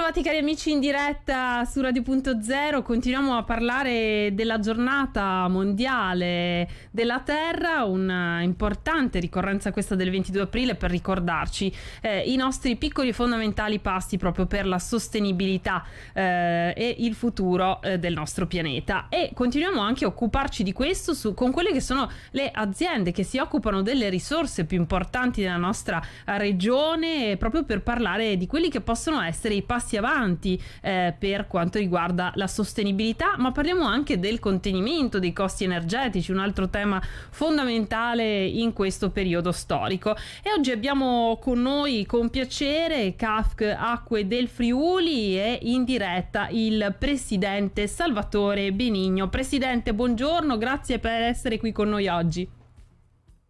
Bentrovati cari amici in diretta su Radio.0, continuiamo a parlare della giornata mondiale della Terra, una importante ricorrenza questa del 22 aprile per ricordarci i nostri piccoli e fondamentali passi proprio per la sostenibilità e il futuro del nostro pianeta, e continuiamo anche a occuparci di questo con quelle che sono le aziende che si occupano delle risorse più importanti della nostra regione, proprio per parlare di quelli che possono essere i passi avanti per quanto riguarda la sostenibilità, ma parliamo anche del contenimento dei costi energetici, un altro tema fondamentale in questo periodo storico. E oggi abbiamo con noi con piacere CAFC Acque del Friuli e in diretta il presidente Salvatore Benigno. Presidente, buongiorno, grazie per essere qui con noi oggi.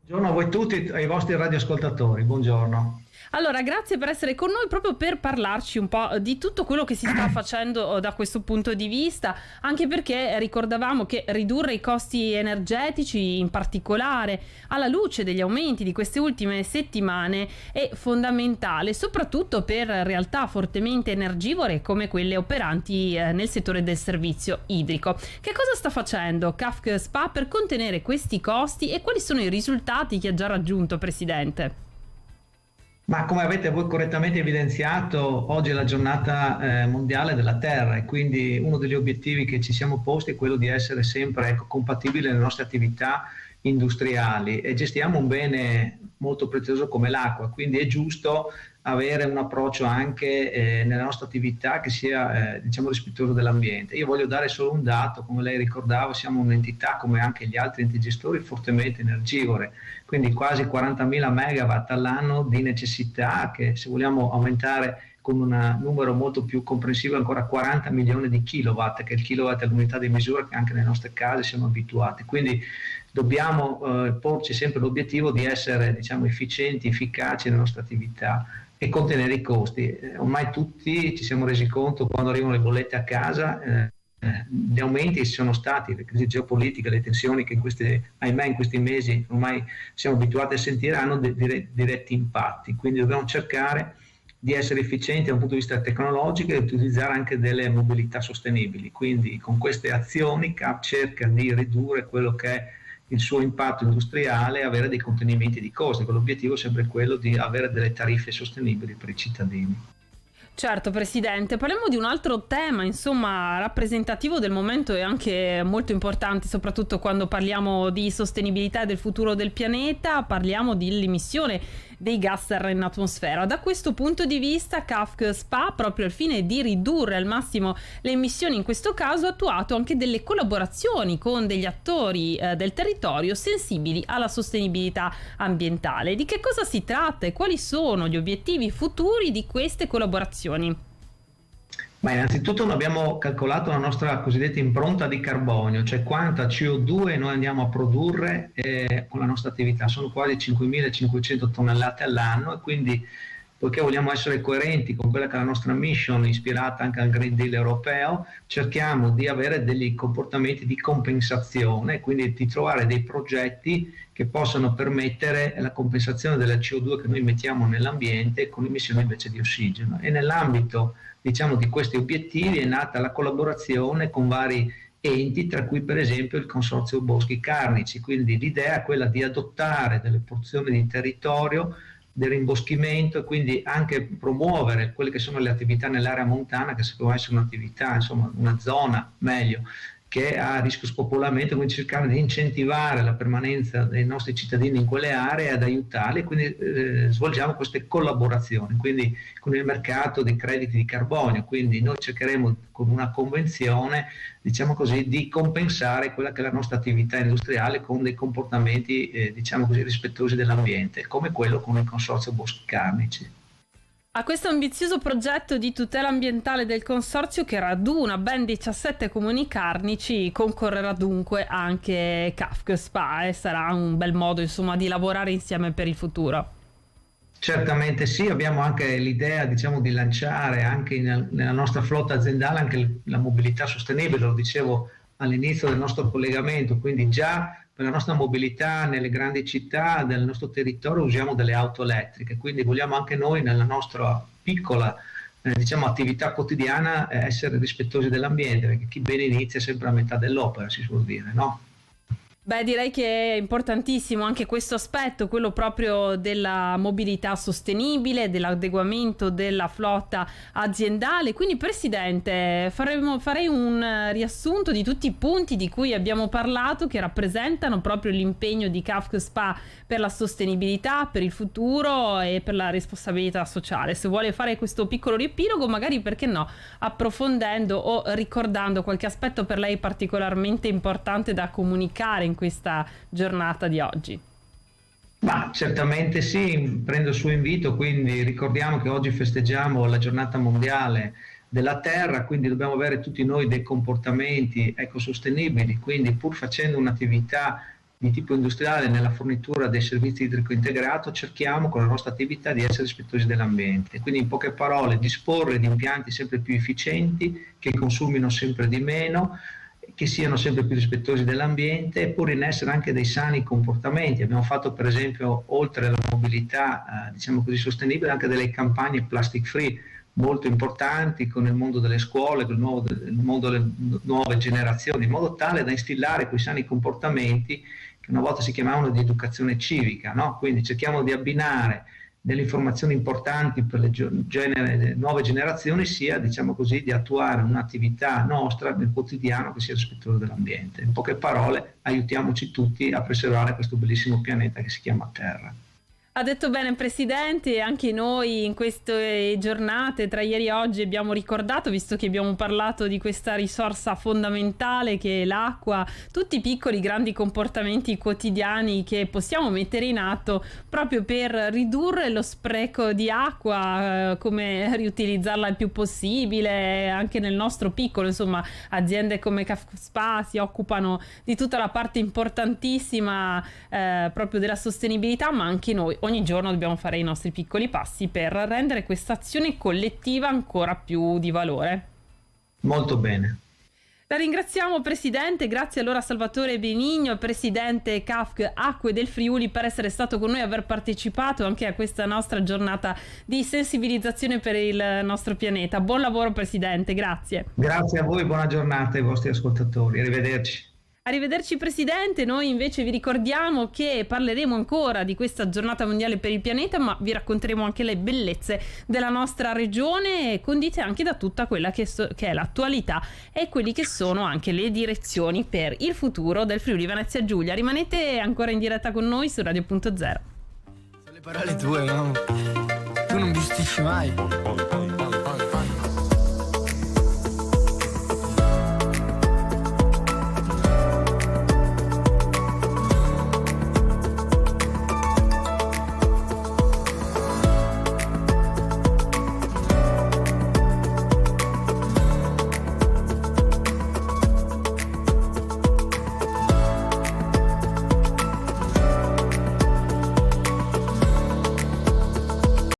Buongiorno a voi tutti e ai vostri radioascoltatori, buongiorno. Allora, grazie per essere con noi proprio per parlarci un po' di tutto quello che si sta facendo da questo punto di vista, anche perché ricordavamo che ridurre i costi energetici, in particolare alla luce degli aumenti di queste ultime settimane, è fondamentale, soprattutto per realtà fortemente energivore come quelle operanti nel settore del servizio idrico. Che cosa sta facendo CAFC SPA per contenere questi costi e quali sono i risultati che ha già raggiunto, Presidente? Ma come avete voi correttamente evidenziato, oggi è la giornata mondiale della Terra e quindi uno degli obiettivi che ci siamo posti è quello di essere sempre compatibili nelle nostre attività industriali, e gestiamo un bene molto prezioso come l'acqua, quindi è giusto avere un approccio anche nella nostra attività che sia rispettoso dell'ambiente. Io voglio dare solo un dato: come lei ricordava, siamo un'entità, come anche gli altri enti gestori, fortemente energivore, quindi quasi 40.000 megawatt all'anno di necessità, che se vogliamo aumentare con un numero molto più comprensivo ancora 40 milioni di kilowatt, che il kilowatt è l'unità di misura che anche nelle nostre case siamo abituati. Quindi dobbiamo porci sempre l'obiettivo di essere efficienti, efficaci nelle nostre attività e contenere i costi. Ormai tutti ci siamo resi conto, quando arrivano le bollette a casa, gli aumenti ci sono stati, le crisi geopolitiche, le tensioni che in questi mesi ormai siamo abituati a sentire, hanno diretti impatti. Quindi dobbiamo cercare di essere efficienti da un punto di vista tecnologico e utilizzare anche delle mobilità sostenibili. Quindi con queste azioni CAP cerca di ridurre quello che è il suo impatto industriale e avere dei contenimenti di costi, con l'obiettivo sempre quello di avere delle tariffe sostenibili per i cittadini. Certo, Presidente, parliamo di un altro tema, rappresentativo del momento e anche molto importante, soprattutto quando parliamo di sostenibilità e del futuro del pianeta. Parliamo dell'emissione dei gas serra in atmosfera. Da questo punto di vista CAFC SPA, proprio al fine di ridurre al massimo le emissioni, in questo caso ha attuato anche delle collaborazioni con degli attori del territorio sensibili alla sostenibilità ambientale. Di che cosa si tratta e quali sono gli obiettivi futuri di queste collaborazioni? Ma innanzitutto noi abbiamo calcolato la nostra cosiddetta impronta di carbonio, cioè quanta CO2 noi andiamo a produrre con la nostra attività. Sono quasi 5.500 tonnellate all'anno, e quindi, poiché vogliamo essere coerenti con quella che è la nostra mission, ispirata anche al Green Deal europeo, cerchiamo di avere degli comportamenti di compensazione, quindi di trovare dei progetti che possano permettere la compensazione della CO2 che noi mettiamo nell'ambiente con emissioni invece di ossigeno. E nell'ambito di questi obiettivi è nata la collaborazione con vari enti, tra cui per esempio il Consorzio Boschi Carnici. Quindi l'idea è quella di adottare delle porzioni di territorio del rimboschimento e quindi anche promuovere quelle che sono le attività nell'area montana, che sappiamo essere un'attività, una zona meglio che ha rischio spopolamento, quindi cercare di incentivare la permanenza dei nostri cittadini in quelle aree, ad aiutarli, quindi svolgiamo queste collaborazioni, quindi con il mercato dei crediti di carbonio. Quindi noi cercheremo con una convenzione, di compensare quella che è la nostra attività industriale con dei comportamenti rispettosi dell'ambiente, come quello con il Consorzio Boschi Carnici. A questo ambizioso progetto di tutela ambientale del Consorzio, che raduna ben 17 comuni carnici, concorrerà dunque anche CAFC SPA, e sarà un bel modo di lavorare insieme per il futuro. Certamente sì, abbiamo anche l'idea di lanciare anche nella nostra flotta aziendale anche la mobilità sostenibile, lo dicevo all'inizio del nostro collegamento, quindi già per la nostra mobilità nelle grandi città del nostro territorio usiamo delle auto elettriche, quindi vogliamo anche noi nella nostra piccola diciamo, attività quotidiana essere rispettosi dell'ambiente, perché chi bene inizia è sempre a metà dell'opera, si suol dire, no? Beh, direi che è importantissimo anche questo aspetto, quello proprio della mobilità sostenibile, dell'adeguamento della flotta aziendale. Quindi, Presidente, farei un riassunto di tutti i punti di cui abbiamo parlato, che rappresentano proprio l'impegno di KAFC SPA per la sostenibilità, per il futuro e per la responsabilità sociale. Se vuole fare questo piccolo riepilogo, magari, perché no, approfondendo o ricordando qualche aspetto per lei particolarmente importante da comunicare in questa giornata di oggi. Ma certamente sì, prendo il suo invito, quindi ricordiamo che oggi festeggiamo la giornata mondiale della terra, quindi dobbiamo avere tutti noi dei comportamenti ecosostenibili, quindi pur facendo un'attività di tipo industriale nella fornitura dei servizi idrico integrato, cerchiamo con la nostra attività di essere rispettosi dell'ambiente. Quindi, in poche parole, disporre di impianti sempre più efficienti, che consumino sempre di meno, che siano sempre più rispettosi dell'ambiente e porre in essere anche dei sani comportamenti. Abbiamo fatto, per esempio, oltre alla mobilità diciamo così sostenibile, anche delle campagne plastic free molto importanti con il mondo delle scuole, con il mondo delle nuove generazioni, in modo tale da instillare quei sani comportamenti che una volta si chiamavano di educazione civica, no? Quindi cerchiamo di abbinare delle informazioni importanti per le nuove generazioni, sia, diciamo così, di attuare un'attività nostra nel quotidiano che sia rispettosa dell'ambiente. In poche parole, aiutiamoci tutti a preservare questo bellissimo pianeta che si chiama Terra. Ha detto bene il Presidente, anche noi in queste giornate tra ieri e oggi abbiamo ricordato, visto che abbiamo parlato di questa risorsa fondamentale che è l'acqua, tutti i piccoli grandi comportamenti quotidiani che possiamo mettere in atto proprio per ridurre lo spreco di acqua, come riutilizzarla il più possibile anche nel nostro piccolo. Insomma, aziende come KAFC SPA si occupano di tutta la parte importantissima proprio della sostenibilità, ma anche noi ogni giorno dobbiamo fare i nostri piccoli passi per rendere questa azione collettiva ancora più di valore. Molto bene. La ringraziamo, Presidente. Grazie allora a Salvatore Benigno, Presidente KAFC Acque del Friuli, per essere stato con noi e aver partecipato anche a questa nostra giornata di sensibilizzazione per il nostro pianeta. Buon lavoro, Presidente, grazie. Grazie a voi, buona giornata ai vostri ascoltatori, arrivederci. Arrivederci, Presidente. Noi invece vi ricordiamo che parleremo ancora di questa giornata mondiale per il pianeta, ma vi racconteremo anche le bellezze della nostra regione, condite anche da tutta quella che è l'attualità e quelli che sono anche le direzioni per il futuro del Friuli Venezia Giulia. Rimanete ancora in diretta con noi su Radio.0. Sono le parole tue, no? Tu non bisticci mai.